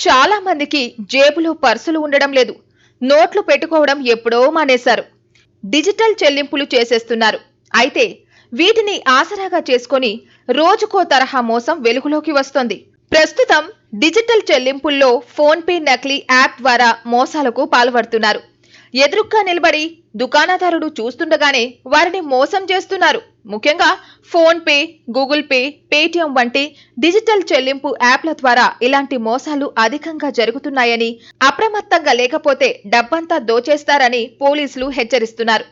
చాలా మందికి జేబులో పర్సులు ఉండడం లేదు. నోట్లు పెట్టుకోవడం ఎప్పుడో మానేశారు. డిజిటల్ చెల్లింపులు చేసేస్తున్నారు. అయితే వీటిని ఆసరాగా చేసుకొని రోజుకో తరహా మోసం వెలుగులోకి వస్తోంది. ప్రస్తుతం డిజిటల్ చెల్లింపుల్లో ఫోన్ పే నకిలీ యాప్ ద్వారా మోసాలకు పాల్పడుతున్నారు. ఎదురుగ్గా నిలబడి దుకాణదారుడు చూస్తుండగానే వారిని మోసం చేస్తున్నారు. ముఖ్యంగా phone pay, Google pay, Paytm వంటి డిజిటల్ చెల్లింపు యాప్ల ద్వారా ఇలాంటి మోసాలు అధికంగా జరుగుతున్నాయని, అప్రమత్తంగా లేకపోతే డబ్బంతా దోచేస్తారని పోలీసులు హెచ్చరిస్తున్నారు.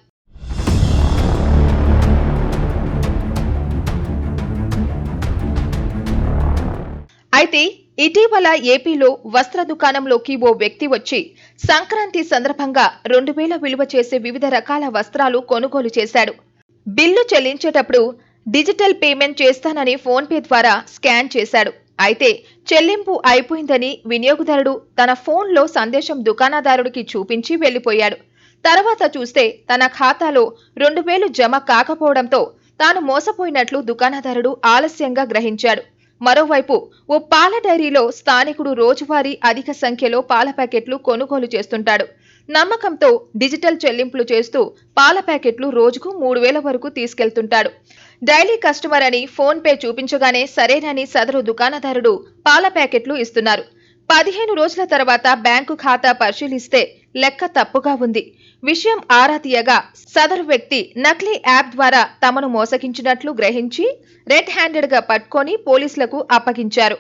అయితే ఇటీవల ఏపీలో వస్త్ర దుకాణంలోకి ఓ వ్యక్తి వచ్చి సంక్రాంతి సందర్భంగా 2000 విలువ చేసే వివిధ రకాల వస్త్రాలు కొనుగోలు చేశాడు. బిల్లు చెల్లించేటప్పుడు డిజిటల్ పేమెంట్ చేస్తానని ఫోన్ పే ద్వారా స్కాన్ చేశాడు. అయితే చెల్లింపు అయిపోయిందని వినియోగదారుడు తన ఫోన్లో సందేశం దుకాణదారుడికి చూపించి వెళ్లిపోయాడు. తర్వాత చూస్తే తన ఖాతాలో 2000 జమ కాకపోవడంతో తాను మోసపోయినట్లు దుకాణదారుడు ఆలస్యంగా గ్రహించాడు. మరోవైపు ఓ పాల డైరీలో స్థానికుడు రోజువారీ అధిక సంఖ్యలో పాల ప్యాకెట్లు కొనుగోలు చేస్తుంటాడు. నమ్మకంతో డిజిటల్ చెల్లింపులు చేస్తూ పాల ప్యాకెట్లు రోజుకు 3000 వరకు తీసుకెళ్తుంటాడు. డైలీ కస్టమర్ అని ఫోన్ పే చూపించగానే సరేనని సదరు దుకాణదారుడు పాల ప్యాకెట్లు ఇస్తున్నారు. 15 రోజుల తర్వాత బ్యాంకు ఖాతా పరిశీలిస్తే లెక్క తప్పుగా ఉంది. విషయం ఆరా తీయగా సదరు వ్యక్తి నకిలీ యాప్ ద్వారా తమను మోసగించినట్లు గ్రహించి రెడ్ హ్యాండెడ్ గా పట్టుకొని పోలీసులకు అప్పగించారు.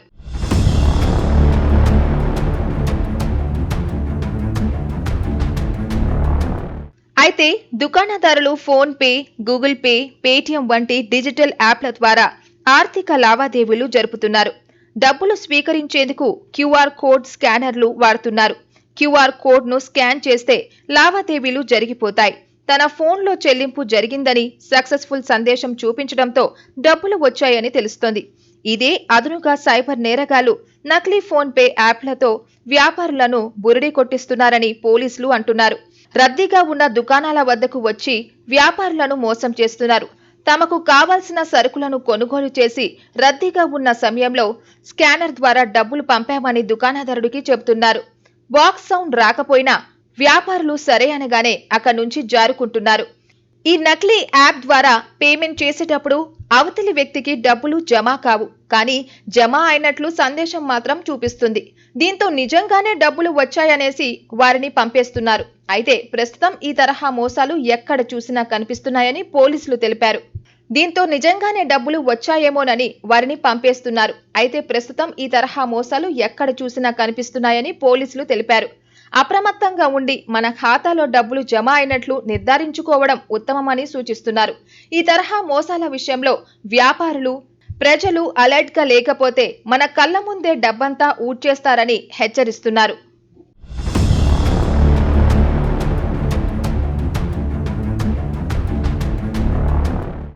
అయితే దుకాణదారులు PhonePe, Google pay, Paytm వంటి డిజిటల్ యాప్ల ద్వారా ఆర్థిక లావాదేవీలు జరుపుతున్నారు. డబ్బులు స్వీకరించేందుకు క్యూఆర్ కోడ్ స్కానర్లు వాడుతున్నారు. క్యూఆర్ కోడ్ ను స్కాన్ చేస్తే లావాదేవీలు జరిగిపోతాయి. తన ఫోన్లో చెల్లింపు జరిగిందని సక్సెస్ఫుల్ సందేశం చూపించడంతో డబ్బులు వచ్చాయని తెలుస్తోంది. ఇదే అదునుగా సైబర్ నేరగాళ్లు నకిలీ ఫోన్ పే యాప్లతో వ్యాపారులను బురిడి కొట్టిస్తున్నారని పోలీసులు అంటున్నారు. రద్దీగా ఉన్న దుకాణాల వద్దకు వచ్చి వ్యాపారులను మోసం చేస్తున్నారు. తమకు కావాల్సిన సరుకులను కొనుగోలు చేసి రద్దీగా ఉన్న సమయంలో స్కానర్ ద్వారా డబ్బులు పంపామని దుకాణదారుడికి చెబుతున్నారు. బాక్స్ సౌండ్ రాకపోయినా వ్యాపారులు సరే అనగానే అక్కడి నుంచి జారుకుంటున్నారు. ఈ నకిలీ యాప్ ద్వారా పేమెంట్ చేసేటప్పుడు అవతలి వ్యక్తికి డబ్బులు జమ కావు, కానీ జమ అయినట్లు సందేశం మాత్రం చూపిస్తుంది. దీంతో నిజంగానే డబ్బులు వచ్చాయనేసి వారిని పంపేస్తున్నారు. అయితే ప్రస్తుతం ఈ తరహా మోసాలు ఎక్కడ చూసినా కనిపిస్తున్నాయని పోలీసులు తెలిపారు. దీంతో నిజంగానే డబ్బులు వచ్చాయేమోనని వారిని పంపేస్తున్నారు. అయితే ప్రస్తుతం ఈ తరహా మోసాలు ఎక్కడ చూసినా కనిపిస్తున్నాయని పోలీసులు తెలిపారు. అప్రమత్తంగా ఉండి మన ఖాతాలో డబ్బులు జమ అయినట్లు నిర్ధారించుకోవడం ఉత్తమమని సూచిస్తున్నారు. ఈ తరహా మోసాల విషయంలో వ్యాపారులు, ప్రజలు అలర్ట్ గా లేకపోతే మన కళ్ల ముందే డబ్బంతా ఊడ్చేస్తారని హెచ్చరిస్తున్నారు.